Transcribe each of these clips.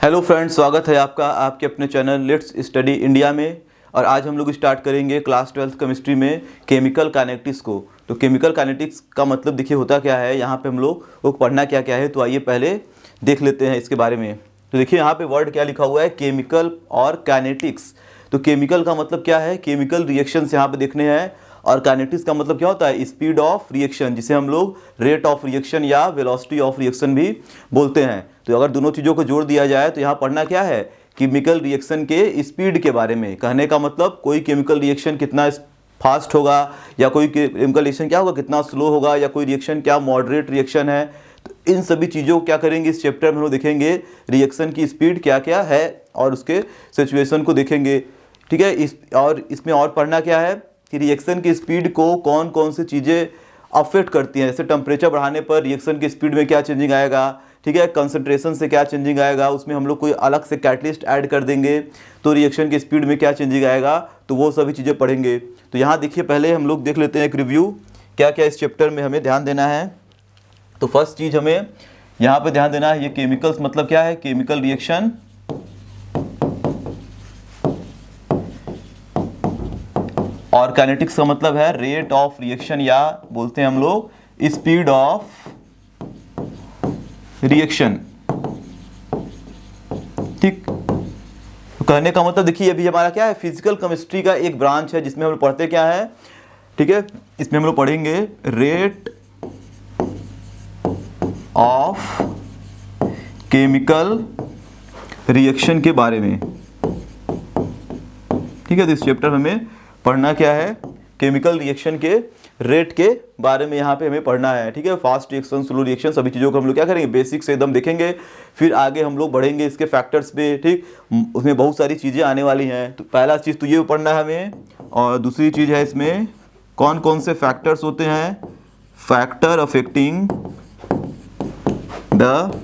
Hello friends, स्वागत है आपका आपके अपने चैनल लेट्स स्टडी इंडिया में। और आज हम लोग स्टार्ट करेंगे क्लास 12th केमिस्ट्री में केमिकल काइनेटिक्स को। तो केमिकल काइनेटिक्स का मतलब देखिए होता क्या है, यहाँ पे हम लोग को पढ़ना क्या क्या है। तो आइए पहले देख लेते हैं इसके बारे में। तो देखिए यहाँ पे वर्ड क्या लिखा हुआ है, केमिकल और काइनेटिक्स। तो केमिकल का मतलब क्या है, केमिकल रिएक्शंस यहाँ पे देखने हैं। और काइनेटिक्स का मतलब क्या होता है, स्पीड ऑफ रिएक्शन, जिसे हम लोग रेट ऑफ रिएक्शन या वेलोसिटी ऑफ रिएक्शन भी बोलते हैं। तो अगर दोनों चीज़ों को जोड़ दिया जाए तो यहाँ पढ़ना क्या है, केमिकल रिएक्शन के स्पीड के बारे में। कहने का मतलब कोई केमिकल रिएक्शन कितना फास्ट होगा या कोई केमिकल रिएक्शन क्या होगा कितना स्लो होगा, या कोई रिएक्शन क्या मॉडरेट रिएक्शन है। तो इन सभी चीज़ों को क्या करेंगे इस चैप्टर में हम लोग देखेंगे, रिएक्शन की स्पीड क्या क्या है और उसके सिचुएशन को देखेंगे। ठीक है, इसमें और पढ़ना क्या है कि रिएक्शन की स्पीड को कौन कौन सी चीज़ें अफेक्ट करती हैं। जैसे टेम्परेचर बढ़ाने पर रिएक्शन की स्पीड में क्या चेंजिंग आएगा, ठीक है, कंसंट्रेशन से क्या चेंजिंग आएगा, उसमें हम लोग कोई अलग से कैटलिस्ट ऐड कर देंगे तो रिएक्शन की स्पीड में क्या चेंजिंग आएगा, तो वो सभी चीज़ें पढ़ेंगे। तो यहाँ देखिए पहले हम लोग देख लेते हैं एक रिव्यू क्या क्या इस चैप्टर में हमें ध्यान देना है। तो फर्स्ट चीज़ हमें यहाँ पे ध्यान देना है, ये केमिकल्स मतलब क्या है, केमिकल रिएक्शन। और काइनेटिक्स का मतलब है रेट ऑफ रिएक्शन या बोलते हैं हम लोग स्पीड ऑफ रिएक्शन। ठीक, तो कहने का मतलब देखिए अभी हमारा क्या है, फिजिकल केमिस्ट्री का एक ब्रांच है जिसमें हम लोग पढ़ते क्या है। ठीक है, इसमें हम लोग पढ़ेंगे रेट ऑफ केमिकल रिएक्शन के बारे में। ठीक है, तो इस चैप्टर में हमें पढ़ना क्या है, केमिकल रिएक्शन के रेट के बारे में यहाँ पे हमें पढ़ना है। ठीक है, फास्ट रिएक्शन, स्लो रिएक्शन, सभी चीज़ों को हम लोग क्या करेंगे बेसिक से एकदम देखेंगे। फिर आगे हम लोग बढ़ेंगे इसके फैक्टर्स पे। ठीक, उसमें बहुत सारी चीज़ें आने वाली हैं। तो पहला चीज़ तो ये पढ़ना है हमें, और दूसरी चीज़ है इसमें कौन कौन से फैक्टर्स होते हैं, factor affecting the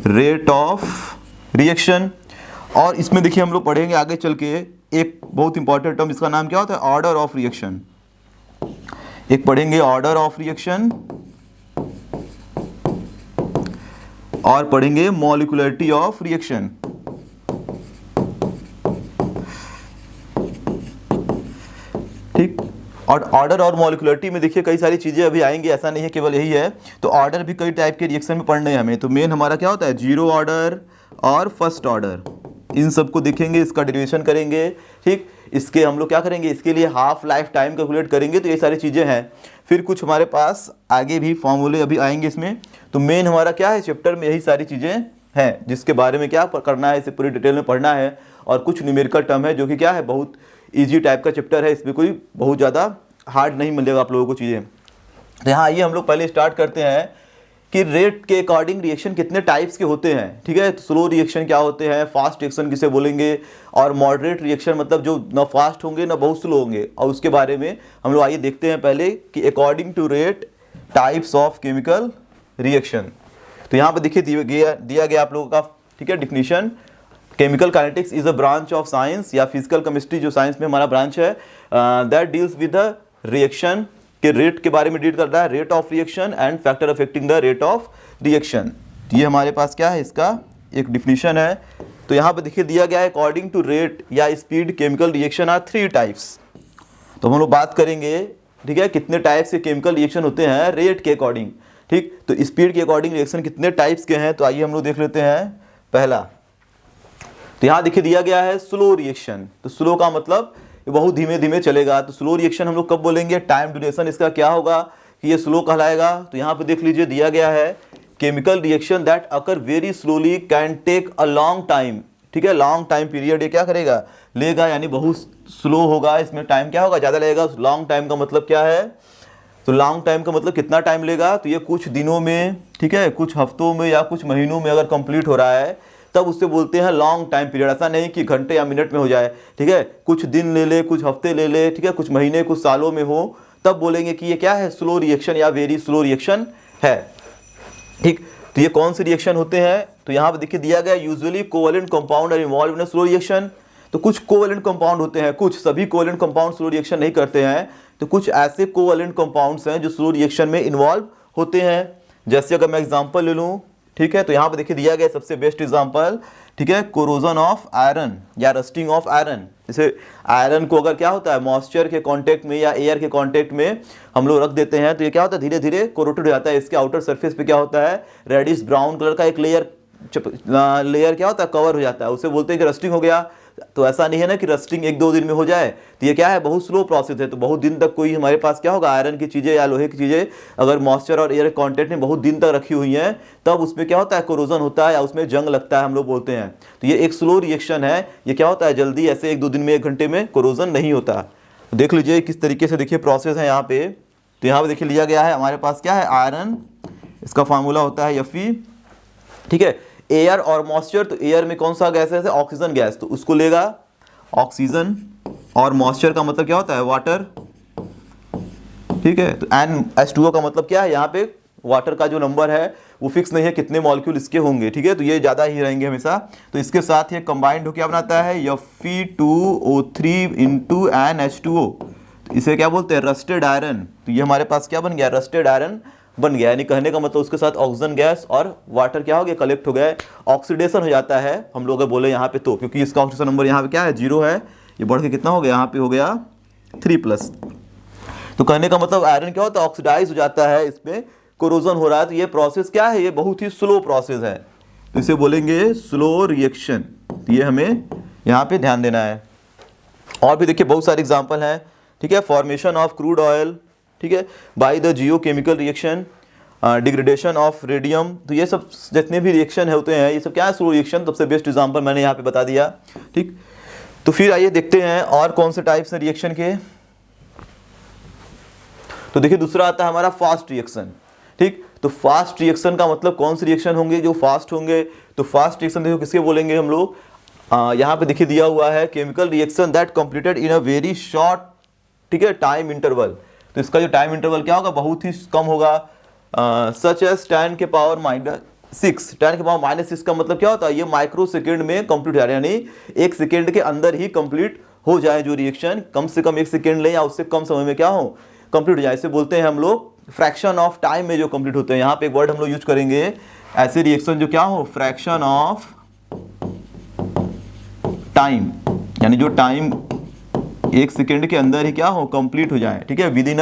rate of reaction. और इसमें देखिए हम लोग पढ़ेंगे आगे चल के एक बहुत इंपॉर्टेंट टर्म, इसका नाम क्या होता है, ऑर्डर ऑफ रिएक्शन। एक पढ़ेंगे ऑर्डर ऑफ रिएक्शन और पढ़ेंगे मॉलिक्यूलरिटी ऑफ रिएक्शन। ठीक, और ऑर्डर और मॉलिक्यूलरिटी में देखिए कई सारी चीज़ें अभी आएंगी, ऐसा नहीं है केवल यही है। तो ऑर्डर भी कई टाइप के रिएक्शन में पढ़ने हैं हमें। तो मेन हमारा क्या होता है, जीरो ऑर्डर और फर्स्ट ऑर्डर, इन सबको देखेंगे, इसका डेरिवेशन करेंगे। ठीक, इसके हम लोग क्या करेंगे, इसके लिए हाफ लाइफ टाइम कैलकुलेट करेंगे। तो ये सारी चीज़ें हैं। फिर कुछ हमारे पास आगे भी फॉर्मूले अभी आएंगे इसमें। तो मेन हमारा क्या है चैप्टर में, यही सारी चीज़ें हैं जिसके बारे में क्या करना है, इसे पूरी डिटेल में पढ़ना है। और कुछ न्यूमेरिकल टर्म है जो कि क्या है, बहुत ईजी टाइप का चैप्टर है, इसमें कोई बहुत ज़्यादा हार्ड नहीं मिलेगा आप लोगों को चीज़ें। तो यहाँ आइए हम लोग पहले स्टार्ट करते हैं कि रेट के अकॉर्डिंग रिएक्शन कितने टाइप्स के होते हैं। ठीक है, तो स्लो रिएक्शन क्या होते हैं, फास्ट रिएक्शन किसे बोलेंगे, और मॉडरेट रिएक्शन मतलब जो ना फास्ट होंगे ना बहुत स्लो होंगे, और उसके बारे में हम लोग आइए देखते हैं पहले कि according to rate types of chemical reaction. तो यहाँ पे देखिए दिया गया आप लोगों का, ठीक है, definition. Chemical kinetics is a branch of science, या फिजिकल केमिस्ट्री जो साइंस में हमारा ब्रांच है, that deals with the reaction के रेट के बारे में डील कर रहा है, rate of reaction and factor affecting the rate of reaction. ये हमारे पास क्या है, इसका एक डिफिनीशन है। तो यहाँ पे देखिए दिया गया है, अकॉर्डिंग टू रेट या speed chemical reaction are 3 types. तो हम लोग बात करेंगे, ठीक है, कितने टाइप्स के केमिकल रिएक्शन होते हैं रेट के अकॉर्डिंग। ठीक, तो स्पीड के अकॉर्डिंग रिएक्शन कितने टाइप्स के हैं, तो आइए हम लोग देख लेते हैं। पहला तो यहाँ देखिए दिया गया है स्लो रिएक्शन। तो स्लो का मतलब ये बहुत धीमे धीमे चलेगा। तो स्लो रिएक्शन हम लोग कब बोलेंगे, टाइम ड्यूरेशन इसका क्या होगा कि ये स्लो कहलाएगा। तो यहाँ पे देख लीजिए दिया गया है, chemical reaction that occur very slowly can take a long time. ठीक है, लॉन्ग टाइम पीरियड ये क्या करेगा, लेगा, यानी बहुत स्लो होगा, इसमें टाइम क्या होगा, ज़्यादा लगेगा। लॉन्ग टाइम का मतलब क्या है, तो लॉन्ग टाइम का मतलब कितना टाइम लेगा, तो ये कुछ दिनों में, ठीक है, कुछ हफ्तों में या कुछ महीनों में अगर कंप्लीट हो रहा है तब उससे बोलते हैं लॉन्ग टाइम पीरियड। ऐसा नहीं कि घंटे या मिनट में हो जाए। ठीक है, कुछ दिन ले ले, कुछ हफ्ते ले ले, ठीक है, कुछ महीने कुछ सालों में हो, तब बोलेंगे कि ये क्या है, स्लो रिएक्शन या वेरी स्लो रिएक्शन है। ठीक, तो ये कौन से रिएक्शन होते हैं, तो यहाँ पे देखिए दिया गया, usually covalent compound are involve in a slow reaction. तो कुछ कोवैलेंट कंपाउंड होते हैं, कुछ, सभी कोवैलेंट कंपाउंड स्लो रिएक्शन नहीं करते हैं। तो कुछ ऐसे कोवैलेंट कंपाउंड्स हैं जो स्लो रिएक्शन में इन्वॉल्व होते हैं। जैसे अगर मैं एग्जांपल ले लूँ, ठीक है। तो यहाँ पे देखिए दिया गया सबसे बेस्ट एग्जांपल, ठीक है, कोरोजन ऑफ आयरन या रस्टिंग ऑफ आयरन। जैसे आयरन को अगर क्या होता है मॉइस्चर के कांटेक्ट में या एयर के कांटेक्ट में हम लोग रख देते हैं तो ये क्या होता है धीरे धीरे कोरोटेड हो जाता है। इसके आउटर सरफेस पे क्या होता है रेडिश ब्राउन कलर का एक लेयर क्या होता है कवर हो जाता है, उसे बोलते हैं कि रस्टिंग हो गया। तो ऐसा नहीं है ना कि रस्टिंग एक दो दिन में हो जाए, तो ये क्या है बहुत स्लो प्रोसेस है। तो बहुत दिन तक कोई हमारे पास क्या होगा आयरन की चीज़ें या लोहे की चीज़ें अगर मॉइस्चर और एयर कॉन्टेक्ट में बहुत दिन तक रखी हुई हैं तब उसमें क्या होता है कोरोजन होता है या उसमें जंग लगता है हम लोग बोलते हैं। तो ये एक स्लो रिएक्शन है, ये क्या होता है जल्दी ऐसे एक दो दिन में एक घंटे में कोरोजन नहीं होता। तो देख लीजिए किस तरीके से देखिए प्रोसेस है यहाँ पे। तो यहाँ पे देखिए लिया गया है हमारे पास क्या है आयरन, इसका फार्मूला होता है Fe, ठीक है। एयर और मॉइस्चर, तो एयर में कौन सा गैस है ऑक्सीजन गैस, तो उसको लेगा ऑक्सीजन, और मॉइस्चर का मतलब क्या होता है वाटर, ठीक है। तो NH2O का मतलब क्या है यहाँ पे वाटर का जो नंबर है वो फिक्स नहीं है कितने मॉलिक्यूल इसके होंगे, ठीक है, तो ये ज़्यादा ही रहेंगे हमेशा। तो इसके साथ ये कंबाइंड हो क्या बनाता है Fe2O3 इंटू NH2O, तो इसे क्या बोलते हैं रस्टेड आयरन। तो ये हमारे पास क्या बन गया रस्टेड आयरन बन गया, यानी कहने का मतलब उसके साथ ऑक्सीजन गैस और वाटर क्या हो गया कलेक्ट हो गया, ऑक्सीडेशन हो जाता है हम लोग बोले यहाँ पे। तो क्योंकि इसका ऑक्सीडेशन नंबर यहाँ पे क्या है 0 है, ये बढ़ के कितना हो गया यहाँ पे हो गया 3+। तो कहने का मतलब आयरन क्या होता है ऑक्सीडाइज हो जाता है, इसमें कोरोजन हो रहा है। तो ये प्रोसेस क्या है ये बहुत ही स्लो प्रोसेस है, तो इसे बोलेंगे स्लो रिएक्शन। ये हमें यहाँ पे ध्यान देना है। और भी देखिए बहुत सारे एग्जाम्पल हैं, ठीक है, फॉर्मेशन ऑफ क्रूड ऑयल, ठीक है, by the geochemical reaction, degradation of radium. तो ये सब जितने भी रिएक्शन होते हैं ये सब क्या है स्लो रिएक्शन। सबसे बेस्ट एग्जांपल मैंने यहाँ पे बता दिया, ठीक। तो फिर आइए देखते हैं और कौन से टाइप्स हैं रिएक्शन के। तो देखिए दूसरा आता है हमारा फास्ट रिएक्शन, ठीक। तो फास्ट रिएक्शन का मतलब कौन से रिएक्शन होंगे जो फास्ट होंगे, तो फास्ट रिएक्शन देखो किसके बोलेंगे हम लोग, यहाँ पे देखिए दिया हुआ है chemical reaction that completed in a very short, ठीक है, टाइम इंटरवल। तो इसका जो टाइम इंटरवल क्या होगा बहुत ही कम होगा, सच एज 10 के पावर -6। 10 के पावर -6 का मतलब क्या होता है ये माइक्रो सेकेंड में कंप्लीट हो जा रहा है, यानी एक सेकेंड के अंदर ही कंप्लीट हो जाए जो रिएक्शन, कम से कम एक सेकेंड ले या उससे कम समय में क्या हो कंप्लीट हो जाए। इसे बोलते हैं हम लोग फ्रैक्शन ऑफ टाइम में जो कंप्लीट होते हैं। यहाँ पे एक वर्ड हम लोग यूज करेंगे ऐसे रिएक्शन जो क्या हो फ्रैक्शन ऑफ टाइम, यानी जो टाइम एक सेकेंड के अंदर ही क्या हो कंप्लीट हो जाए, ठीक है, विद इन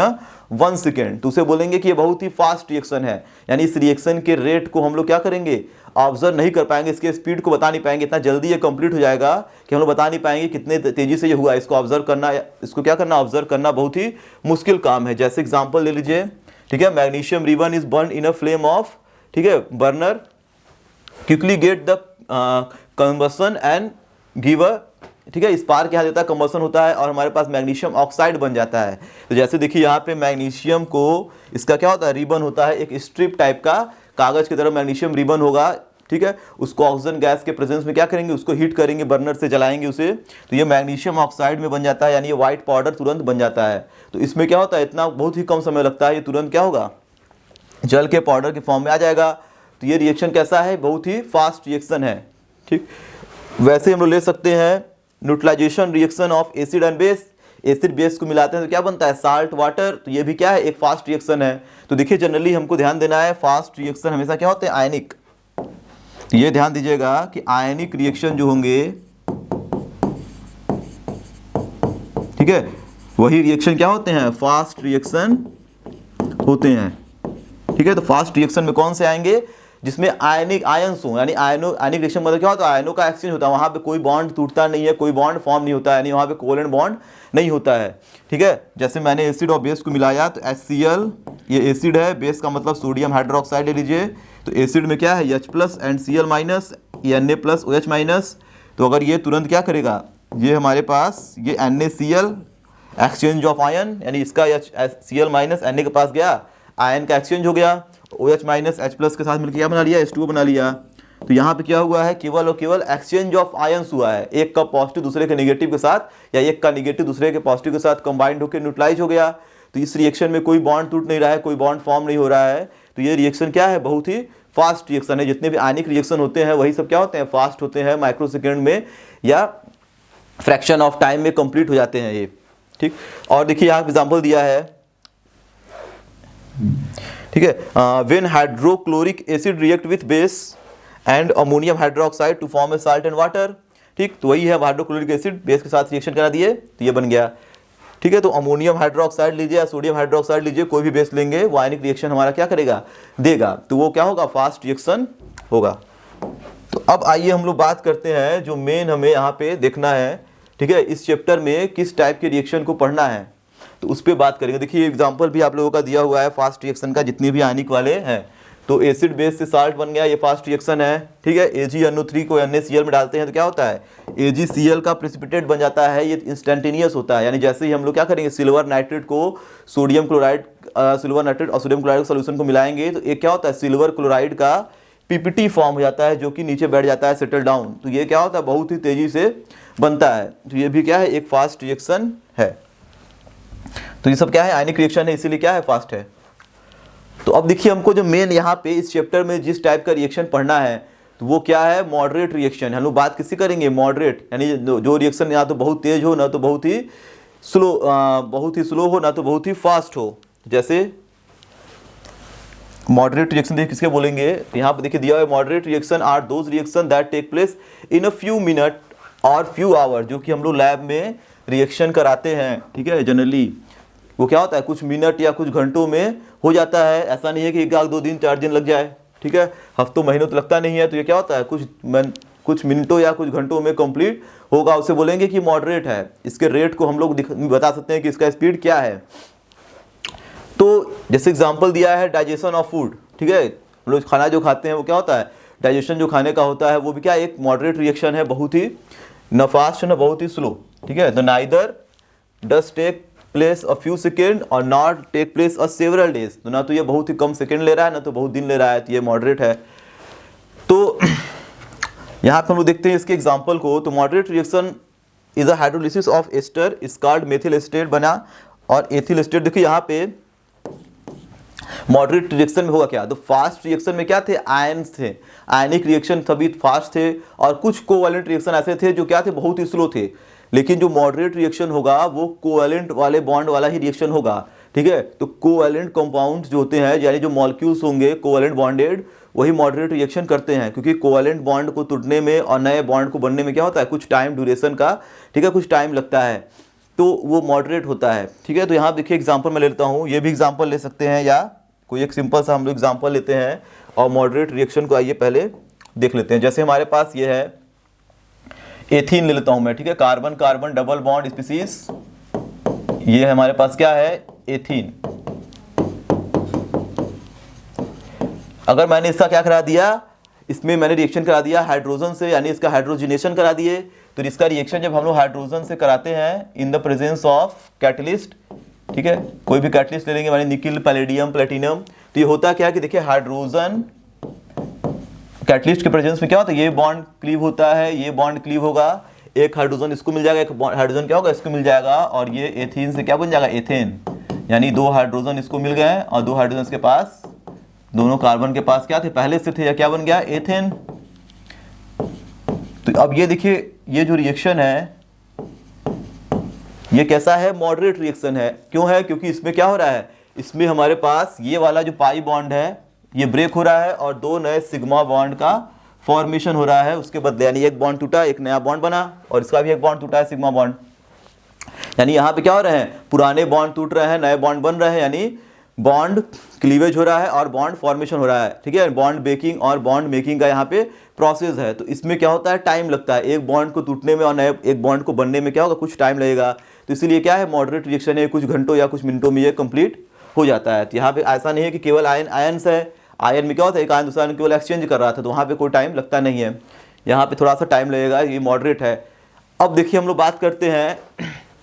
1 सेकेंड। तो उसे बोलेंगे कि ये बहुत ही फास्ट रिएक्शन है, यानी इस रिएक्शन के रेट को हम लोग क्या करेंगे ऑब्जर्व नहीं कर पाएंगे, इसके स्पीड को बता नहीं पाएंगे, इतना जल्दी ये कंप्लीट हो जाएगा कि हम लोग बता नहीं पाएंगे कितने तेजी से ये हुआ। इसको ऑब्जर्व करना, इसको क्या करना ऑब्जर्व करना बहुत ही मुश्किल काम है। जैसे एग्जाम्पल ले लीजिए, ठीक है, magnesium ribbon is burn in a flame of, ठीक है, burner quickly get the combustion and give a, ठीक है, स्पार्क क्या देता है कंबसन होता है और हमारे पास मैग्नीशियम ऑक्साइड बन जाता है। तो जैसे देखिए यहाँ पे मैग्नीशियम को इसका क्या होता है रिबन होता है, एक स्ट्रिप टाइप का कागज की तरह मैग्नीशियम रिबन होगा, ठीक है, उसको ऑक्सीजन गैस के प्रेजेंस में क्या करेंगे उसको हीट करेंगे, बर्नर से जलाएंगे उसे, तो ये मैग्नीशियम ऑक्साइड में बन जाता है, यानी ये व्हाइट पाउडर तुरंत बन जाता है। तो इसमें क्या होता है इतना बहुत ही कम समय लगता है, ये तुरंत क्या होगा जल के पाउडर के फॉर्म में आ जाएगा। तो ये रिएक्शन कैसा है बहुत ही फास्ट रिएक्शन है, ठीक। वैसे हम लोग ले सकते हैं neutralisation reaction of acid and base, acid base को मिलाते हैं तो क्या बनता है साल्ट वाटर, तो ये भी क्या है एक फास्ट रिएक्शन है। तो देखिए जनरली हमको ध्यान देना है फास्ट रिएक्शन हमेशा क्या होते हैं आयनिक, तो ये ध्यान दीजिएगा कि आयनिक रिएक्शन जो होंगे, ठीक है, वही रिएक्शन क्या होते हैं फास्ट रिएक्शन होते हैं, ठीक है। तो फास्ट रिएक्शन में कौन से आएंगे जिसमें आयनिक आयंस हो, यानी आयनिक रिएक्शन मतलब क्या होता है आयनों का एक्सचेंज होता है, वहाँ पे कोई बॉन्ड टूटता नहीं है, कोई बॉन्ड फॉर्म नहीं होता है, यानी वहाँ पे कोवेलेंट बॉन्ड नहीं होता है, ठीक है। जैसे मैंने एसिड और बेस को मिलाया तो HCl ये एसिड है, बेस का मतलब सोडियम हाइड्रोक्साइड ले लीजिए, तो एसिड में क्या है H+ एंड Cl-, ये Na+ OH-। तो अगर ये तुरंत क्या करेगा ये हमारे पास ये NaCl एक्सचेंज ऑफ आयन, यानी इसका Cl- Na के पास गया आयन का एक्सचेंज हो गया, OH- H+ के साथ मिलकर क्या बना लिया H2O बना लिया। तो यहाँ पे क्या हुआ है केवल और केवल एक्सचेंज ऑफ आयंस हुआ है, एक का पॉजिटिव दूसरे के नेगेटिव के साथ या एक का नेगेटिव दूसरे के पॉजिटिव के साथ कंबाइंड होकर न्यूट्रलाइज हो गया। तो इस रिएक्शन में कोई बॉन्ड टूट नहीं रहा है, कोई बॉन्ड फॉर्म नहीं हो रहा है। तो ये रिएक्शन क्या है बहुत ही फास्ट रिएक्शन है। जितने भी आयनिक रिएक्शन होते हैं वही सब क्या होते हैं फास्ट होते हैं, माइक्रो सेकेंड में या फ्रैक्शन ऑफ टाइम में कंप्लीट हो जाते हैं ये, ठीक। और देखिए यहाँ एग्जाम्पल दिया है ठीक है। When hydrochloric acid react with base and ammonium hydroxide to form a salt and water. ठीक, तो वही है हाइड्रोक्लोरिक एसिड बेस के साथ रिएक्शन करा दिए तो ये बन गया। ठीक है, तो अमोनियम हाइड्रोक्साइड लीजिए या सोडियम हाइड्रोक्साइड लीजिए, कोई भी बेस लेंगे वो आयनिक रिएक्शन हमारा क्या करेगा, देगा, तो वो क्या होगा, फास्ट रिएक्शन होगा। तो अब आइए हम लोग बात करते हैं जो मेन हमें यहाँ पे देखना है। ठीक है, इस चैप्टर में किस टाइप के रिएक्शन को पढ़ना है तो उस पर बात करेंगे। देखिए एग्जाम्पल भी आप लोगों का दिया हुआ है फास्ट रिएक्शन का, जितने भी आयनिक वाले हैं। तो एसिड बेस से साल्ट बन गया, ये फास्ट रिएक्शन है। ठीक है, AgNO3 को NaCl में डालते हैं तो क्या होता है, AgCl का प्रेसिपिटेट बन जाता है, ये इंस्टेंटेनियस होता है। यानी जैसे ही हम लोग क्या करेंगे, सिल्वर नाइट्रेट को सोडियम क्लोराइड, सिल्वर नाइट्रेट और सोडियम क्लोराइड सोल्यूशन को मिलाएंगे तो एक क्या होता है, सिल्वर क्लोराइड का PPT फॉर्म हो जाता है जो कि नीचे बैठ जाता है, सेटल डाउन। तो ये क्या होता है, बहुत ही तेजी से बनता है। तो ये भी क्या है, एक फास्ट रिएक्शन है। तो ये सब क्या है, आयनिक रिएक्शन है, इसीलिए क्या है, फास्ट है। तो अब देखिए हमको जो मेन यहाँ पे इस चैप्टर में जिस टाइप का रिएक्शन पढ़ना है तो वो क्या है, मॉडरेट रिएक्शन। हम लोग बात किसकी करेंगे, मॉडरेट, यानी जो रिएक्शन या तो बहुत तेज हो ना तो बहुत ही स्लो हो ना तो बहुत ही फास्ट हो। जैसे मॉडरेट रिएक्शन देखिए किसके बोलेंगे, यहाँ पे देखिए दिया हुआ है, moderate reaction are those reaction that take place in a few minute और फ्यू आवर, जो कि हम लोग लैब में रिएक्शन कराते हैं। ठीक है, जनरली वो क्या होता है, कुछ मिनट या कुछ घंटों में हो जाता है। ऐसा नहीं है कि 1 2 दिन 4 दिन लग जाए। ठीक है, हफ्तों महीनों तो लगता नहीं है। तो ये क्या होता है, कुछ मिनटों या कुछ घंटों में कंप्लीट होगा, उसे बोलेंगे कि मॉडरेट है। इसके रेट को हम लोग बता सकते हैं कि इसका स्पीड क्या है। तो जैसे एग्जांपल दिया है डाइजेशन ऑफ फूड। ठीक है, हम लोग खाना जो खाते हैं वो क्या होता है, डाइजेशन जो खाने का होता है वो भी क्या एक मॉडरेट रिएक्शन है, बहुत ही न फास्ट न बहुत ही स्लो। ठीक है, तो neither does take place a few second और not take place a several days. तो ना तो ये बहुत ही कम सेकेंड ले रहा है ना तो बहुत दिन ले रहा है, तो ये मॉडरेट है। तो यहाँ पे हम लोग देखते हैं इसके एग्जांपल को। तो moderate reaction is a hydrolysis of ester is called methyl acetate बना और एथिल एस्टेट। देखिए यहाँ पे मॉडरेट रिएक्शन में होगा क्या, तो फास्ट रिएक्शन में क्या थे, आयन्स थे, आयनिक रिएक्शन सभी फास्ट थे और कुछ कोवैलेंट रिएक्शन ऐसे थे जो क्या थे, बहुत ही स्लो थे। लेकिन जो मॉडरेट रिएक्शन होगा वो कोवैलेंट वाले बॉन्ड वाला ही रिएक्शन होगा। ठीक है, तो कोवैलेंट कंपाउंड्स जो होते हैं यानी जो मॉलिक्यूल्स होंगे कोवैलेंट बॉन्डेड, वही मॉडरेट रिएक्शन करते हैं, क्योंकि कोवैलेंट बॉन्ड को टूटने में और नए बॉन्ड को बनने में क्या होता है, कुछ टाइम ड्यूरेशन का, ठीक है, कुछ टाइम लगता है, तो वो मॉडरेट होता है। ठीक है, तो यहाँ देखिए एग्जाम्पल मैं ले लेता हूँ, ये भी एग्जाम्पल ले सकते हैं या कोई एक सिंपल सा हम लोग एग्जाम्पल लेते हैं और मॉडरेट रिएक्शन को आइए पहले देख लेते हैं। जैसे हमारे पास ये है एथीन ले लेता हूं मैं। ठीक है, carbon carbon double bond species, ये हमारे पास क्या है, एथीन। अगर मैंने इसका क्या करा दिया, इसमें मैंने रिएक्शन करा दिया हाइड्रोजन से, यानी इसका हाइड्रोजनेशन करा दिए, तो इसका रिएक्शन जब हम लोग हाइड्रोजन से कराते हैं in the presence of catalyst, ठीक है, कोई भी कैटलिस्ट ले लेंगे माने निकिल, पैलेडियम, प्लेटिनम, तो ये होता क्या है कि देखिए हाइड्रोजन कैटलिस्ट के प्रेजेंस में क्या होता है, ये बॉन्ड क्लीव होता है, ये बॉन्ड क्लीव होगा, एक हाइड्रोजन इसको मिल जाएगा, एक हाइड्रोजन क्या होगा, इसको मिल जाएगा, और ये एथीन से क्या बन जाएगा, एथेन, यानी 2 हाइड्रोजन इसको मिल गए और 2 हाइड्रोजन के पास, दोनों कार्बन के पास क्या थे, पहले से थे, या क्या बन गया, एथेन। तो अब ये देखिए ये जो रिएक्शन है ये कैसा है, मॉडरेट रिएक्शन है। क्यों है, क्योंकि इसमें क्या हो रहा है, इसमें हमारे पास ये वाला जो पाई बॉन्ड है ये ब्रेक हो रहा है और 2 नए सिग्मा बॉन्ड का फॉर्मेशन हो रहा है उसके बदले, यानी एक बॉन्ड टूटा, एक नया बॉन्ड बना, और इसका भी एक बॉन्ड टूटा है, सिग्मा बॉन्ड। यानी यहाँ पे क्या हो रहे हैं, पुराने बॉन्ड टूट रहे हैं, नए बॉन्ड बन रहे हैं, यानी बॉन्ड क्लीवेज हो रहा है और बॉन्ड फॉर्मेशन हो रहा है। ठीक है, बॉन्ड ब्रेकिंग और बॉन्ड मेकिंग का यहाँ पे प्रोसेस है। तो इसमें क्या होता है, टाइम लगता है, एक बॉन्ड को टूटने में और नए एक बॉन्ड को बनने में क्या होगा, कुछ टाइम लगेगा। तो इसीलिए क्या है, मॉडरेट रिएक्शन है, कुछ घंटों या कुछ मिनटों में ये कंप्लीट हो जाता है। तो यहाँ पे ऐसा नहीं है कि केवल आयन्स है, आयन में क्या होता है, एक आयन दूसरा आयन केवल एक्सचेंज कर रहा था, तो वहाँ पे कोई टाइम लगता नहीं है, यहाँ पे थोड़ा सा टाइम लगेगा, ये मॉडरेट है। अब देखिए हम लोग बात करते हैं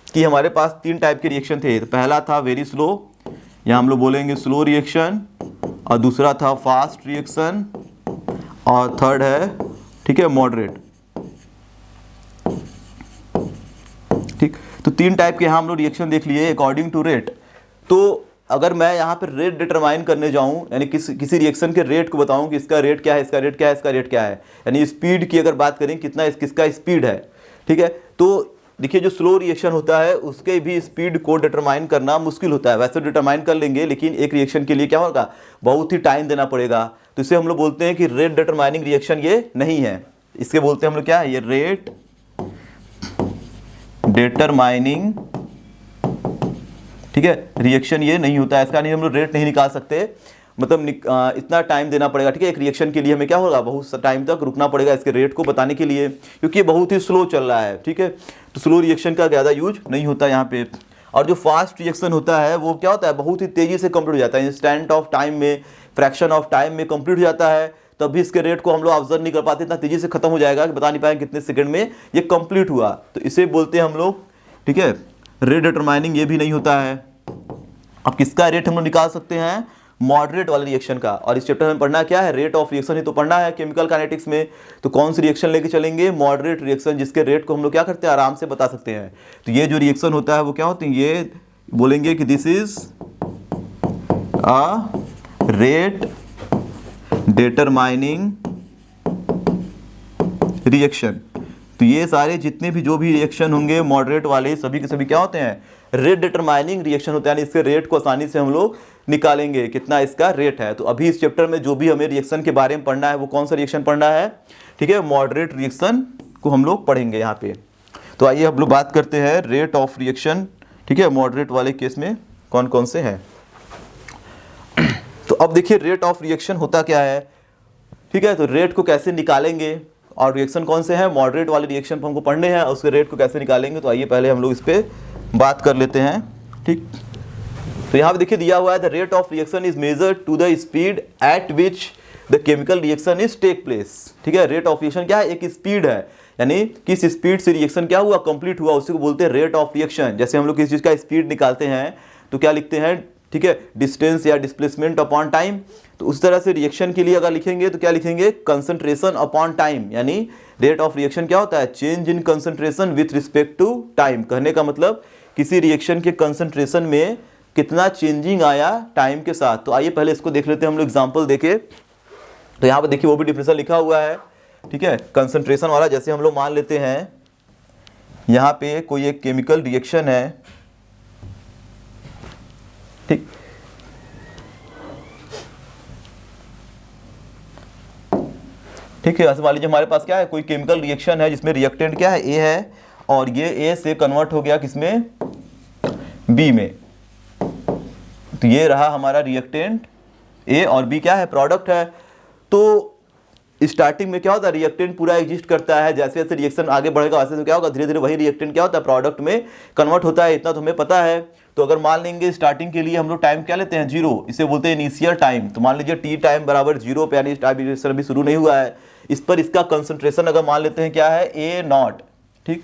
कि हमारे पास 3 टाइप के रिएक्शन थे। तो पहला था वेरी स्लो, यहाँ हम लोग बोलेंगे स्लो रिएक्शन, और दूसरा था फास्ट रिएक्शन, और थर्ड है, ठीक है, मॉडरेट। ठीक, तो 3 टाइप के यहाँ हम लोग रिएक्शन देख लिए अकॉर्डिंग टू रेट। तो अगर मैं यहाँ पर रेट डिटरमाइन करने जाऊँ, यानी किसी रिएक्शन के रेट को बताऊँ कि इसका रेट क्या है, इसका रेट क्या है, इसका रेट क्या है, यानी स्पीड की अगर बात करें कितना किसका स्पीड है, ठीक है, तो देखिए जो स्लो रिएक्शन होता है उसके भी स्पीड को डिटरमाइन करना मुश्किल होता है। वैसे डिटरमाइन कर लेंगे लेकिन एक रिएक्शन के लिए क्या होगा, बहुत ही टाइम देना पड़ेगा। तो इसे हम लोग बोलते हैं कि रेट डिटरमाइनिंग रिएक्शन ये नहीं है। इसके बोलते हैं हम लोग क्या है, ये रेट डिटरमाइनिंग, ठीक है, रिएक्शन ये नहीं होता है। इसका नहीं हम लोग रेट नहीं निकाल सकते, मतलब इतना टाइम देना पड़ेगा, ठीक है। एक रिएक्शन के लिए हमें क्या होगा, बहुत टाइम तक रुकना पड़ेगा इसके रेट को बताने के लिए, क्योंकि ये बहुत ही स्लो चल रहा है, ठीक है। तो स्लो रिएक्शन का ज़्यादा यूज नहीं होता यहाँ पे। और जो फास्ट रिएक्शन होता है वो क्या होता है, बहुत ही तेज़ी से कंप्लीट हो जाता है, इंस्टेंट ऑफ टाइम में, फ्रैक्शन ऑफ टाइम में कंप्लीट हो जाता है। तब भी इसके रेट को हम लोग ऑब्जर्व नहीं कर पाते, इतना तेज़ी से खत्म हो जाएगा कि बता नहीं पाएंगे कितने सेकंड में ये कंप्लीट हुआ। तो इसे बोलते हैं हम लोग, ठीक है, रेट डिटरमाइनिंग ये भी नहीं होता है। अब किसका रेट हम लोग निकाल सकते हैं, मॉडरेट वाले रिएक्शन का। और इस चैप्टर में पढ़ना क्या है, रेट ऑफ रिएक्शन ही तो पढ़ना है केमिकल काइनेटिक्स में। तो कौन सी रिएक्शन लेके चलेंगे, मॉडरेट रिएक्शन, जिसके रेट को हम लोग क्या करते हैं, आराम से बता सकते हैं। तो ये जो रिएक्शन होता है वो क्या होती है, ये बोलेंगे कि this is a rate determining reaction. तो ये सारे जितने भी जो भी रिएक्शन होंगे मॉडरेट वाले, सभी के सभी क्या होते हैं, रेट डिटरमाइनिंग रिएक्शन होते हैं। यानी इसके रेट को आसानी से हम लोग निकालेंगे कितना इसका रेट है। तो अभी इस चैप्टर में जो भी हमें रिएक्शन के बारे में पढ़ना है वो कौन सा रिएक्शन पढ़ना है, ठीक है, मॉडरेट रिएक्शन को हम लोग पढ़ेंगे यहाँ पे। तो आइए हम लोग बात करते हैं रेट ऑफ रिएक्शन, ठीक है, मॉडरेट वाले केस में कौन कौन से हैं। तो अब देखिए रेट ऑफ रिएक्शन होता क्या है, ठीक है। तो रेट को कैसे निकालेंगे और रिएक्शन कौन से हैं, मॉडरेट वाले रिएक्शन पर हमको पढ़ने हैं, उसके रेट को कैसे निकालेंगे। तो आइए पहले हम लोग इस पर बात कर लेते हैं, ठीक। तो यहाँ पे देखिए दिया हुआ है, the rate of reaction is measured to the speed at which the chemical reaction is take place, ठीक है। रेट ऑफ रिएक्शन क्या है, एक स्पीड है, यानी किस स्पीड से रिएक्शन क्या हुआ, कंप्लीट हुआ, उसी को बोलते हैं रेट ऑफ रिएक्शन। जैसे हम लोग किसी चीज़ का स्पीड निकालते हैं तो क्या लिखते हैं, ठीक है, डिस्टेंस या डिस्प्लेसमेंट अपॉन टाइम। तो उस तरह से रिएक्शन के लिए अगर लिखेंगे तो क्या लिखेंगे, कंसंट्रेशन अपॉन टाइम। यानी रेट ऑफ रिएक्शन क्या होता है, change in concentration with respect to time. कहने का मतलब किसी रिएक्शन के कंसंट्रेशन में कितना चेंजिंग आया टाइम के साथ। तो आइए पहले इसको देख लेते हैं हम लोग एग्जांपल देके। तो यहाँ पर देखिए वो भी डिफरेंशियल लिखा हुआ है, ठीक है, कंसंट्रेशन वाला। जैसे हम लोग मान लेते हैं यहाँ पे कोई एक केमिकल रिएक्शन है, ठीक, ठीक है। ऐसे मान लीजिए हमारे पास क्या है, कोई केमिकल रिएक्शन है जिसमें रिएक्टेंट क्या है, ए है, और ये ए से कन्वर्ट हो गया किसमें, बी में। तो ये रहा हमारा रिएक्टेंट ए, और बी क्या है, प्रोडक्ट है। तो स्टार्टिंग में क्या होता है, रिएक्टेंट पूरा एग्जिस्ट करता है, जैसे जैसे रिएक्शन आगे बढ़ेगा वैसे तो क्या होगा, धीरे धीरे वही रिएक्टेंट क्या होता है, प्रोडक्ट में कन्वर्ट होता है, इतना तो हमें पता है। तो अगर मान लेंगे स्टार्टिंग के लिए हम लोग टाइम क्या लेते हैं, जीरो, इसे बोलते हैं इनिशियल टाइम। तो मान लीजिए टी टाइम बराबर जीरो पे, यानी टाइम रिएक्शन अभी शुरू नहीं हुआ है, इस पर इसका कंसंट्रेशन अगर मान लेते हैं क्या है, ए नॉट, ठीक।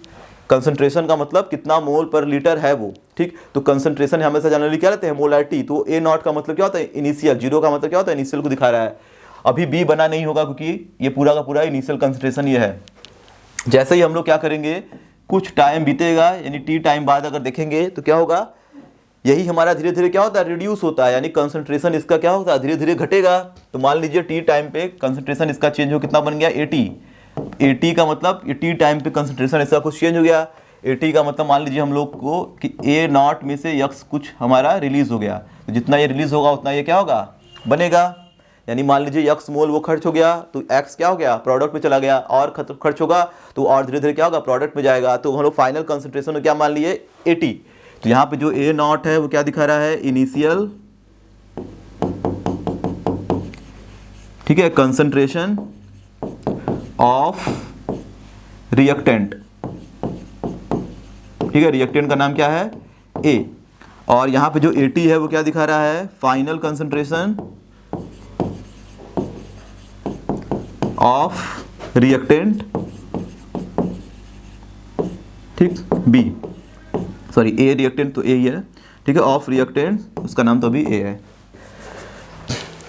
कंसंट्रेशन का मतलब कितना मोल पर लीटर है वो, ठीक। तो कंसंट्रेशन हमेशा जनरली क्या लेते हैं, मोलारिटी। तो ए नॉट का मतलब क्या होता है, इनिशियल। जीरो का मतलब क्या होता है, इनिशियल को दिखा रहा है। अभी बी बना नहीं होगा क्योंकि ये पूरा का पूरा इनिशियल कंसंट्रेशन ये है। जैसे ही हम लोग क्या करेंगे, कुछ टाइम बीतेगा, यानी टी टाइम बाद अगर देखेंगे तो क्या होगा, यही हमारा धीरे धीरे क्या होता है, रिड्यूस होता है, यानी कंसंट्रेशन इसका क्या होता है, धीरे धीरे घटेगा। तो मान लीजिए टी टाइम पे कंसंट्रेशन इसका चेंज हो, कितना बन गया, 80। 80 का मतलब ये टी टाइम पे कंसंट्रेशन इसका कुछ चेंज हो गया। 80 का मतलब मान लीजिए हम लोग को कि ए नॉट में से यक्स कुछ हमारा रिलीज हो गया। तो जितना ये रिलीज होगा उतना ये क्या होगा, बनेगा। यानी मान लीजिए यक्स मोल वो खर्च हो गया, तो एक्स क्या हो गया, प्रोडक्ट में चला गया, और खर्च होगा तो और धीरे धीरे क्या होगा, प्रोडक्ट में जाएगा। तो हम लोग फाइनल कंसंट्रेशन में क्या मान लिए, 80। तो यहाँ पे जो ए नॉट है वो क्या दिखा रहा है, इनिशियल, ठीक है, कंसंट्रेशन ऑफ रिएक्टेंट, ठीक है। रिएक्टेंट का नाम क्या है, ए। और यहाँ पे जो 80 है वो क्या दिखा रहा है, फाइनल कंसंट्रेशन ऑफ रिएक्टेंट, ठीक, बी, सॉरी ए रिएक्टेंट तो ए ही है, ठीक है, ऑफ रिएक्टेंट उसका नाम तो अभी ए है,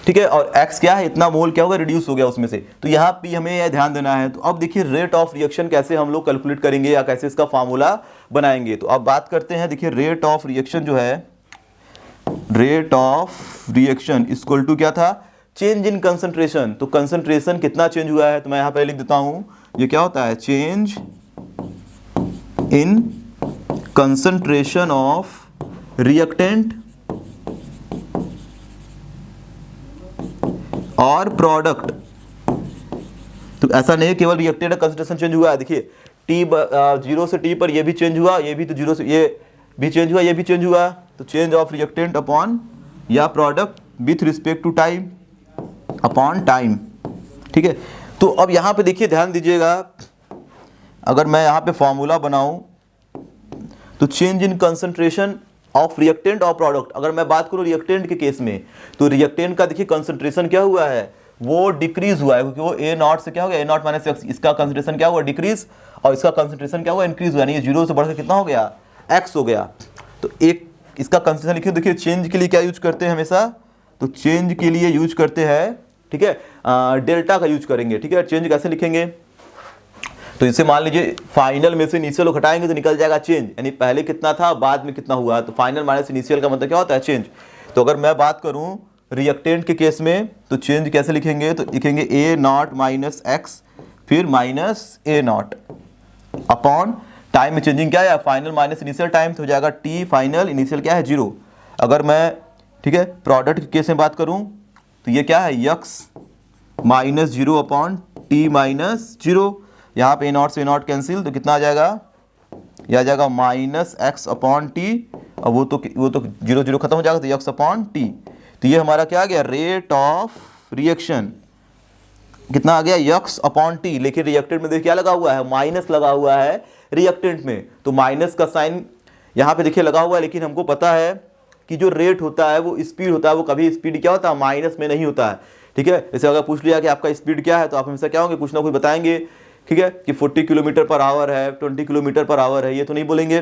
ठीक है। और x क्या है, इतना मोल क्या होगा, रिड्यूस हो गया उसमें से। तो यहाँ पे हमें यह ध्यान देना है। तो अब देखिए रेट ऑफ रिएक्शन कैसे हम लोग कैलकुलेट करेंगे या कैसे इसका फार्मूला बनाएंगे। तो अब बात करते हैं, देखिए रेट ऑफ रिएक्शन जो है, rate of reaction equal to क्या था, चेंज इन कंसंट्रेशन। तो कंसंट्रेशन कितना चेंज हुआ है, तो मैं यहाँ पे लिख देता हूँ, ये क्या होता है, change in concentration of reactant और प्रोडक्ट। तो ऐसा नहीं है केवल रिएक्टेंट का कंसंट्रेशन चेंज हुआ है, देखिए टी 0 से टी पर ये भी चेंज हुआ, ये भी तो 0 से ये भी चेंज हुआ, ये भी चेंज हुआ। तो चेंज ऑफ रिएक्टेंट अपॉन या product with respect to time upon time, ठीक है। तो अब यहाँ पे देखिए ध्यान दीजिएगा, अगर मैं यहाँ पे फॉर्मूला बनाऊं तो change in concentration of reactant और प्रोडक्ट, अगर मैं बात करूं रिएक्टेंट के केस में तो रिएक्टेंट का देखिए कंसंट्रेशन क्या हुआ है, वो डिक्रीज हुआ है, क्योंकि वो ए नॉट से क्या हो गया, ए नॉट माइनस एक्स, इसका कंसंट्रेशन क्या हुआ, डिक्रीज, और इसका कंसंट्रेशन क्या हुआ, इंक्रीज हुआ, यानी ये 0 से बढ़कर कितना हो गया, एक्स हो गया। तो एक इसका कंसंट्रेशन लिखिए, देखिए चेंज के लिए क्या यूज करते हैं हमेशा, तो चेंज के लिए यूज करते हैं, ठीक है, डेल्टा का यूज करेंगे, ठीक है। चेंज कैसे लिखेंगे, तो इसे मान लीजिए फाइनल में से इनिशियल को घटाएंगे तो निकल जाएगा चेंज, यानी पहले कितना था बाद में कितना हुआ, तो फाइनल माइनस इनिशियल का मतलब क्या होता है, चेंज। तो अगर मैं बात करूं रिएक्टेंट के केस में तो चेंज कैसे लिखेंगे, तो लिखेंगे ए नॉट माइनस एक्स फिर minus A not upon time में चेंजिंग क्या है, फाइनल माइनस इनिशियल टाइम, तो हो जाएगा टी फाइनल, इनिशियल क्या है 0। अगर मैं, ठीक है, प्रोडक्ट के केस में बात करूं तो ये क्या है, x minus 0 upon T minus 0, यहाँ पे ए नॉट से ए नॉट कैंसिल, तो कितना आ जाएगा, ये आ जाएगा माइनस एक्स अपॉन टी, और वो तो 0 0 खत्म हो जाएगा, तो एक्स अपॉन टी। तो ये हमारा क्या आ गया, रेट ऑफ रिएक्शन कितना आ गया, यक्स अपॉन टी। लेकिन रिएक्टेंट में देखिए क्या लगा हुआ है, माइनस लगा हुआ है रिएक्टेंट में, तो माइनस का साइन यहाँ पे देखिए लगा हुआ है। लेकिन हमको पता है कि जो रेट होता है वो स्पीड होता है, वो कभी स्पीड क्या होता है, माइनस में नहीं होता है, ठीक है। जैसे अगर पूछ लिया कि आपका स्पीड क्या है तो आप हमेशा क्या होंगे, कुछ ना कुछ बताएंगे, ठीक है, कि 40 किलोमीटर पर आवर है, 20 किलोमीटर पर आवर है, ये तो नहीं बोलेंगे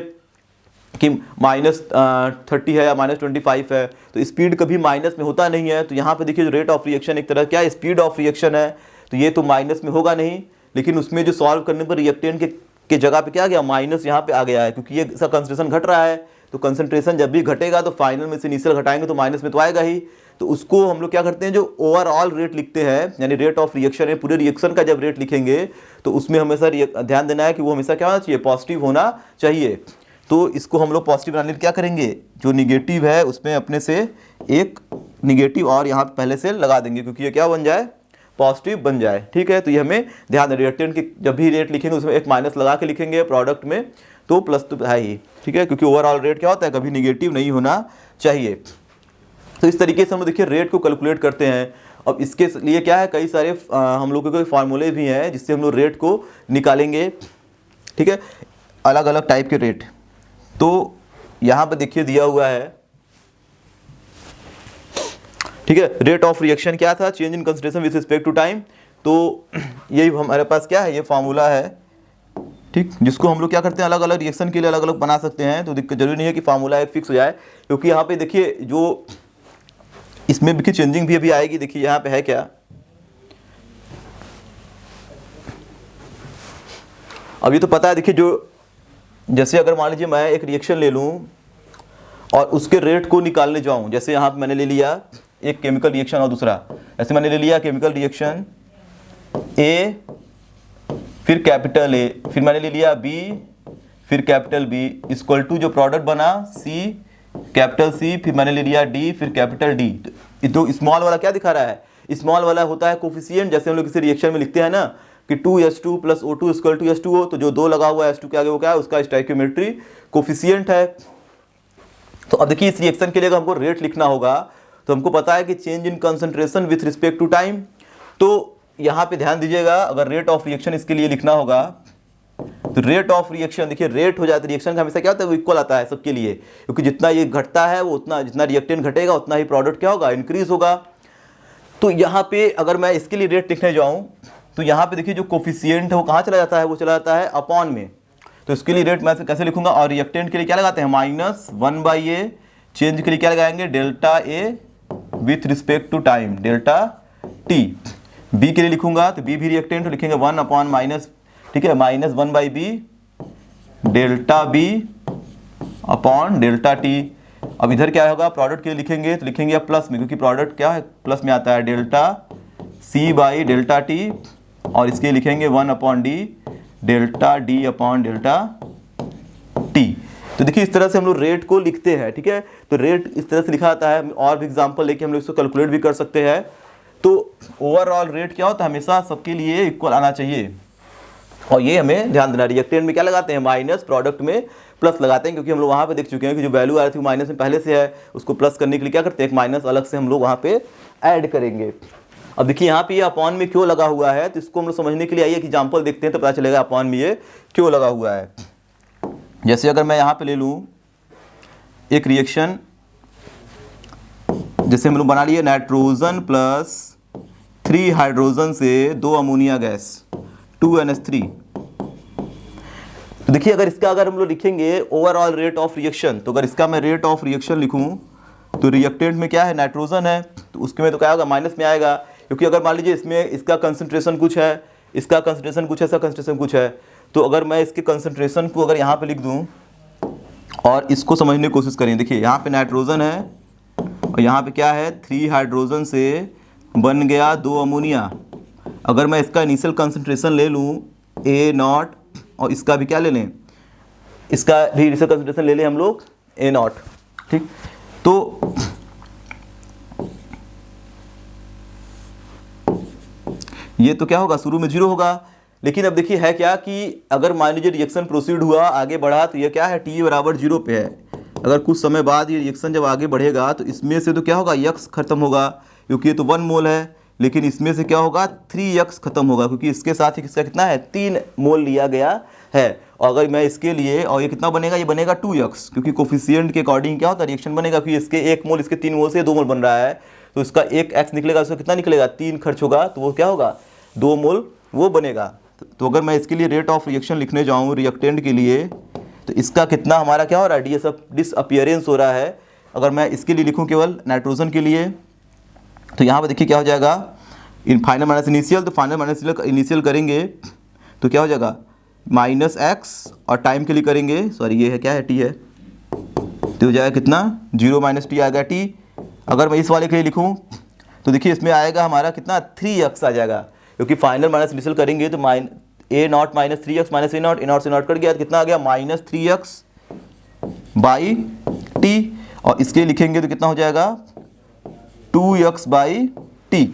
कि -30 है या -25 है। तो स्पीड कभी माइनस में होता नहीं है। तो यहाँ पे देखिए जो रेट ऑफ रिएक्शन एक तरह क्या है, स्पीड ऑफ रिएक्शन है, तो ये तो माइनस में होगा नहीं, लेकिन उसमें जो सॉल्व करने पर रिएक्टेंट के जगह पे क्या आ गया, माइनस यहाँ पे आ गया है, क्योंकि ये इसका कंसंट्रेशन घट रहा है। तो कंसंट्रेशन जब भी घटेगा तो फाइनल में से इनिशियल घटाएंगे तो माइनस में तो आएगा ही। तो उसको हम लोग क्या करते हैं, जो ओवरऑल रेट लिखते हैं, यानी रेट ऑफ रिएक्शन है, पूरे रिएक्शन का जब रेट लिखेंगे तो उसमें हमेशा ध्यान देना है कि वो हमेशा क्या होना चाहिए, पॉजिटिव होना चाहिए। तो इसको हम लोग पॉजिटिव बनाने के क्या करेंगे, जो निगेटिव है उसमें अपने से एक निगेटिव और यहाँ पहले से लगा देंगे, क्योंकि ये क्या बन जाए, पॉजिटिव बन जाए, ठीक है। तो ये हमें ध्यान, रिएक्टेंट की जब भी रेट लिखेंगे उसमें एक माइनस लगा के लिखेंगे, प्रोडक्ट में तो प्लस तो है ही, ठीक है, क्योंकि ओवरऑल रेट क्या होता है, कभी निगेटिव नहीं होना चाहिए। तो इस तरीके से हम देखिए रेट को कैलकुलेट करते हैं। अब इसके लिए क्या है, कई सारे हम लोगों के फार्मूले भी हैं जिससे हम लोग रेट को निकालेंगे, ठीक है, अलग अलग टाइप के रेट। तो यहाँ पे देखिए दिया हुआ है, ठीक है, रेट ऑफ रिएक्शन क्या था, change in concentration with respect to time. तो यही हमारे पास क्या है, ये फार्मूला है, ठीक, जिसको हम लोग क्या करते हैं, अलग अलग रिएक्शन के लिए अलग अलग बना सकते हैं। तो दिक्कत जरूरी नहीं है कि फार्मूला एक फिक्स हो जाए, क्योंकि यहाँ पे देखिए जो इसमें भी चेंजिंग भी अभी आएगी। देखिए यहाँ पे है क्या, अभी तो पता है, देखिए जो जैसे अगर मान लीजिए मैं एक रिएक्शन ले लूँ और उसके रेट को निकालने जाऊँ, जैसे यहाँ पे मैंने ले लिया एक केमिकल रिएक्शन और दूसरा, ऐसे मैंने ले लिया केमिकल रिएक्शन ए फिर कैपिटल ए, फिर मैंने ले लिया बी फिर कैपिटल बी, इक्वल टू जो प्रोडक्ट बना सी कैपिटल सी, फिर मैंने ले लिया डी फिर कैपिटल डी। तो स्मॉल वाला क्या दिखा रहा है, स्मॉल वाला होता है कोफिशिएंट, जैसे हम लोग किसी रिएक्शन में लिखते हैं ना कि 2H2 + O2 = H2O, तो जो 2 लगा हुआ है H2 के आगे वो क्या है, उसका स्टोइकियोमेट्री कोफिशिएंट है। तो अब देखिए इस रिएक्शन के लिए अगर हमको रेट लिखना होगा तो हमको पता है कि change in concentration with respect to time. तो यहाँ पे ध्यान दीजिएगा, अगर रेट ऑफ रिएक्शन इसके लिए लिखना होगा तो रेट ऑफ रिएक्शन, देखिए रेट हो जाता है रिएक्शन का हमेशा क्या होता है, वो इक्वल आता है सबके लिए, क्योंकि जितना ये घटता है वो उतना, जितना रिएक्टेंट घटेगा उतना ही प्रोडक्ट क्या होगा, इंक्रीज होगा। तो यहाँ पे अगर मैं इसके लिए रेट लिखने जाऊँ तो यहाँ पे देखिए जो कोफिशिएंट है वो कहाँ चला जाता है, वो चला जाता है अपॉन में। तो इसके लिए रेट मैं कैसे लिखूंगा, और रिएक्टेंट के लिए क्या लगाते हैं, -1/a, चेंज के लिए क्या लगाएंगे, delta A with respect to time, delta T. B के लिए लिखूंगा तो बी भी रिएक्टेंट तो लिखेंगे 1/-, ठीक है, -1/b delta B upon delta T. अब इधर क्या होगा, प्रोडक्ट के लिए लिखेंगे तो लिखेंगे प्लस में, क्योंकि प्रोडक्ट क्या है प्लस में आता है, डेल्टा c/डेल्टा टी, और इसके लिखेंगे 1/d delta d upon delta T. तो देखिए इस तरह से हम लोग रेट को लिखते हैं, ठीक है। तो रेट इस तरह से लिखा जाता है, और भी एग्जांपल लेके हम लोग इसको कैलकुलेट भी कर सकते हैं। तो ओवरऑल रेट क्या होता है, हमेशा सबके लिए इक्वल आना चाहिए, और ये हमें ध्यान देना। रिएक्टेंट में क्या लगाते हैं, माइनस, प्रोडक्ट में प्लस लगाते हैं, क्योंकि हम लोग वहाँ पे देख चुके हैं कि जो वैल्यू आ रही थी माइनस में पहले से है, उसको प्लस करने के लिए क्या करते हैं, एक माइनस अलग से हम लोग वहाँ पे ऐड करेंगे। अब देखिए यहाँ पे ये अपॉन में क्यों लगा हुआ है, तो इसको हम लोग समझने के लिए आइए एग्जाम्पल देखते हैं, तो पता चलेगा अपॉन में ये क्यों लगा हुआ है। जैसे अगर मैं यहाँ पे ले लूँ एक रिएक्शन, जैसे हम लोग बना लिए नाइट्रोजन प्लस 3 हाइड्रोजन से 2 अमोनिया गैस 2NH3। तो देखिए अगर इसका अगर हम लोग लिखेंगे ओवरऑल रेट ऑफ रिएक्शन, तो अगर इसका मैं रेट ऑफ रिएक्शन लिखूं तो रिएक्टेंट में क्या है, नाइट्रोजन है, तो उसके में तो क्या होगा, माइनस में आएगा, क्योंकि अगर मान लीजिए इसमें इसका कंसंट्रेशन कुछ है, इसका कंसंट्रेशन कुछ है, इसका कंसंट्रेशन कुछ है, तो अगर मैं इसके कंसंट्रेशन को अगर यहाँ पे लिख दूँ और इसको समझने की कोशिश करें, देखिए यहाँ पे नाइट्रोजन है और यहाँ पे क्या है, 3 हाइड्रोजन से बन गया 2 अमोनिया। अगर मैं इसका इनिशियल कंसंट्रेशन ले लूँ A0 और इसका भी क्या ले लें, इसका भी इनिशियल कंसंट्रेशन ले लें हम लोग A0, ठीक। तो ये तो क्या होगा, शुरू में 0 होगा, लेकिन अब देखिए है क्या कि अगर मान लीजिए रिएक्शन प्रोसीड हुआ, आगे बढ़ा, तो ये क्या है, T बराबर 0 पे है। अगर कुछ समय बाद ये रिएक्शन जब आगे बढ़ेगा तो इसमें से तो क्या होगा, X खत्म होगा, क्योंकि ये तो 1 मोल है, लेकिन इसमें से क्या होगा, 3X खत्म होगा, क्योंकि इसके साथ ही किसका कितना है, 3 मोल लिया गया है। और अगर मैं इसके लिए, और ये कितना बनेगा, ये बनेगा 2X, क्योंकि कोफिशिएंट के अकॉर्डिंग क्या होता है रिएक्शन बनेगा, क्योंकि इसके 1 मोल, इसके 3 मोल से 2 मोल बन रहा है, तो इसका 1X निकलेगा, उसका कितना निकलेगा, 3 खर्च होगा, तो वो क्या होगा, 2 मोल वो बनेगा। तो अगर मैं इसके लिए रेट ऑफ रिएक्शन लिखने जाऊँ रिएक्टेंट के लिए, तो इसका कितना हमारा क्या हो रहा है, डिसअपियरेंस हो रहा है। अगर मैं इसके लिए लिखूँ केवल नाइट्रोजन के लिए, तो यहाँ पर देखिए क्या हो जाएगा, इन फाइनल माइनस इनिशियल, तो फाइनल माइनस इनिशियल करेंगे तो क्या हो जाएगा, -x, और टाइम के लिए करेंगे, सॉरी ये है क्या है, t है, तो हो जाएगा कितना, 0 - t आ गया t। अगर मैं इस वाले के लिए लिखूँ तो देखिए इसमें आएगा हमारा कितना, 3x आ जाएगा, क्योंकि फाइनल माइनस इनिशियल करेंगे तो A0 - 3x - A0, A0 से 0 कट गया तो कितना आ गया, -3x/t, और इसके लिखेंगे तो कितना हो जाएगा, 2x/t।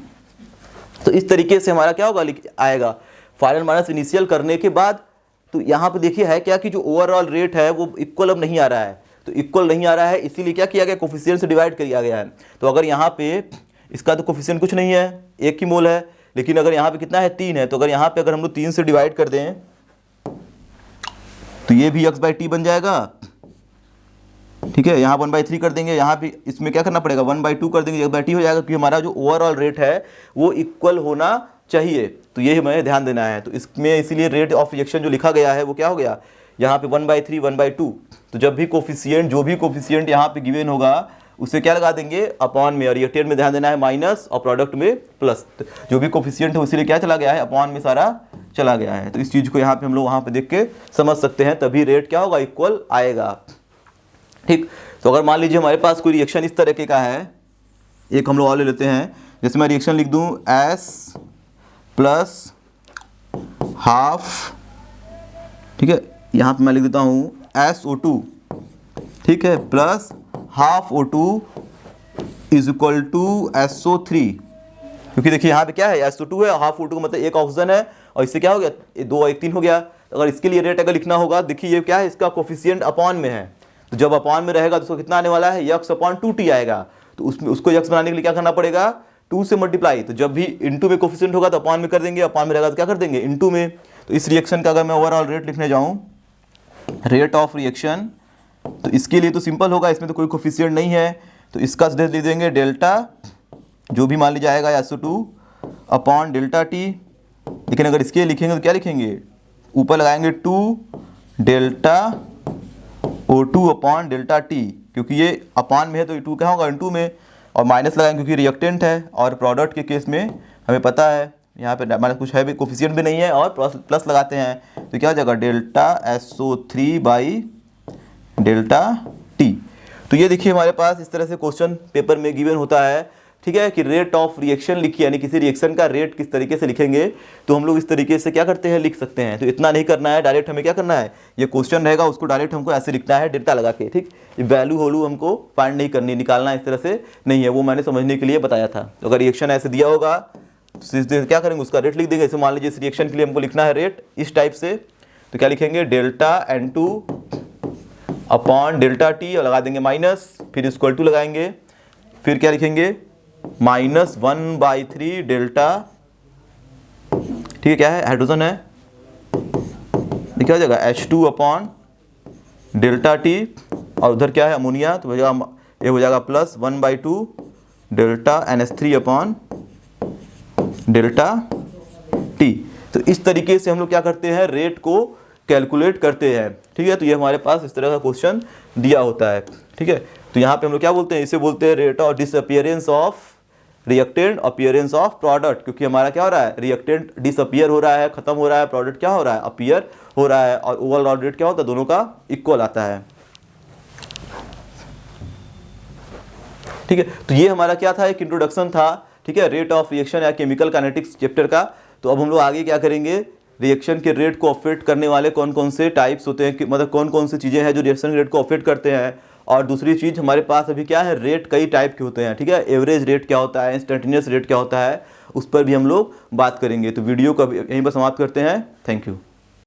तो इस तरीके से हमारा क्या होगा, आएगा फाइनल माइनस इनिशियल करने के बाद। तो यहाँ पे देखिए है क्या कि जो ओवरऑल रेट है वो इक्वल अब नहीं आ रहा है, तो इक्वल नहीं आ रहा है, इसीलिए क्या किया गया, कोफिशिएंट से डिवाइड किया गया है। तो अगर यहाँ पे इसका तो कोफिशिएंट कुछ नहीं है, 1 ही मोल है, लेकिन अगर यहाँ पे कितना है, 3 है, तो अगर यहाँ पे अगर हम लोग 3 से डिवाइड कर दें तो ये भी x/t बन जाएगा, ठीक है। यहाँ 1/3 कर देंगे, यहाँ भी इसमें क्या करना पड़ेगा, 1/2 कर देंगे, x/t हो जाएगा, क्योंकि हमारा जो ओवरऑल रेट है वो इक्वल होना चाहिए, तो ये हमें ध्यान देना है। तो इसमें इसीलिए रेट ऑफ रिएक्शन जो लिखा गया है वो क्या हो गया, यहाँ पे 1/3 1/2। तो जब भी कोफिशिएंट, जो भी कोफिशिएंट यहाँ पे गिवन होगा उसे क्या लगा देंगे, अपॉन में, और रिएक्टेंट में ध्यान देना है माइनस, और प्रोडक्ट में प्लस। तो जो भी कोफिशिएंट है उसीलिए क्या चला गया है, अपॉन में सारा चला गया है। तो इस चीज़ को यहाँ पे हम लोग वहाँ पे देख के समझ सकते हैं, तभी रेट क्या होगा, इक्वल आएगा, ठीक। तो अगर मान लीजिए हमारे पास कोई रिएक्शन इस तरीके का है, एक हम लोग और ले लेते हैं, जैसे मैं रिएक्शन लिख दूँ S + ½ ठीक है, यहाँ पे मैं लिख देता हूँ SO2, ठीक है, प्लस ½ O2 = SO3, क्योंकि देखिए यहाँ पे क्या है, SO2 है, ½ O2 का मतलब 1 ऑक्सीजन है, और इससे क्या हो गया, 2 और 1 3 हो गया। तो अगर इसके लिए रेट अगर लिखना होगा, देखिए ये क्या है, इसका कोफिशिएंट अपॉन में है, तो जब अपॉन में रहेगा तो उसको कितना आने वाला है, x/2t आएगा, तो उसमें उसको x बनाने के लिए क्या करना पड़ेगा, 2 से मल्टीप्लाई। तो जब भी इनटू में कोफिशिएंट होगा तो अपॉन में कर देंगे, अपॉन में रहेगा तो क्या कर देंगे, इनटू में। तो इस रिएक्शन का अगर मैं ओवरऑल रेट लिखने जाऊँ, रेट ऑफ रिएक्शन, तो इसके लिए तो सिंपल होगा, इसमें तो कोई कोफिशिएंट नहीं है, तो इसका दे देंगे डेल्टा, जो भी मान लीजिए आएगा SO2 अपॉन ΔT। लेकिन अगर इसके लिखेंगे तो क्या लिखेंगे, ऊपर लगाएंगे 2 डेल्टा O2 अपॉन ΔT, क्योंकि ये अपॉन में है तो 2 क्या होगा, इनटू में, और माइनस लगाएंगे क्योंकि रिएक्टेंट है, और प्रोडक्ट के केस में हमें पता है यहाँ पे माइनस कुछ है भी, कोफिशिएंट भी नहीं है, और प्लस लगाते हैं, तो क्या हो जाएगा, डेल्टा SO3/ΔT। तो ये देखिए हमारे पास इस तरह से क्वेश्चन पेपर में गिवन होता है। ठीक है, कि रेट ऑफ रिएक्शन लिखिए, यानी किसी रिएक्शन का रेट किस तरीके से लिखेंगे, तो हम लोग इस तरीके से क्या करते हैं, लिख सकते हैं। तो इतना नहीं करना है, डायरेक्ट हमें क्या करना है, ये क्वेश्चन रहेगा उसको डायरेक्ट हमको ऐसे लिखना है डेल्टा लगा के, ठीक। वैल्यू होलू हमको फाइंड नहीं करनी, निकालना इस तरह से नहीं है, वो मैंने समझने के लिए बताया था। तो अगर रिएक्शन ऐसे दिया होगा तो क्या करेंगे, उसका रेट लिख देंगे। जैसे मान लीजिए इस रिएक्शन के लिए हमको लिखना है रेट इस टाइप से, तो क्या लिखेंगे, delta N2 upon delta T और लगा देंगे माइनस, फिर इक्वल टू लगाएंगे, फिर क्या लिखेंगे, -1/3 डेल्टा, ठीक है, क्या है, हाइड्रोजन है, ये क्या हो जाएगा, H2 अपॉन डेल्टा T, और उधर क्या है, अमोनिया, तो ये हो जाएगा +1/2 delta NH3 upon delta T। तो इस तरीके से हम लोग क्या करते हैं, रेट को कैलकुलेट करते हैं, ठीक है। तो ये हमारे पास इस तरह का क्वेश्चन दिया होता है, ठीक है। तो यहाँ पे हम लोग क्या बोलते हैं, इसे बोलते हैं rate of disappearance of reactant, appearance of product, क्योंकि हमारा क्या हो रहा है, रिएक्टेंट डिसअपियर हो रहा है, खत्म हो रहा है, प्रोडक्ट क्या हो रहा है, अपीयर हो रहा है, और ओवरऑल रेट क्या होता है, दोनों का इक्वल आता है, ठीक है। तो ये हमारा क्या था, एक इंट्रोडक्शन था, ठीक है, रेट ऑफ रिएक्शन या केमिकल काइनेटिक्स चैप्टर का। तो अब हम लोग आगे क्या करेंगे, रिएक्शन के रेट को अफेक्ट करने वाले कौन कौन से टाइप्स होते हैं, मतलब कौन कौन सी चीज़ें हैं जो रिएक्शन के रेट को अफेक्ट करते हैं। और दूसरी चीज़ हमारे पास अभी क्या है, रेट कई टाइप के होते हैं, ठीक है, एवरेज रेट क्या होता है, इंस्टेंटेनियस रेट क्या होता है, उस पर भी हम लोग बात करेंगे। तो वीडियो को यहीं पर समाप्त करते हैं। Thank you.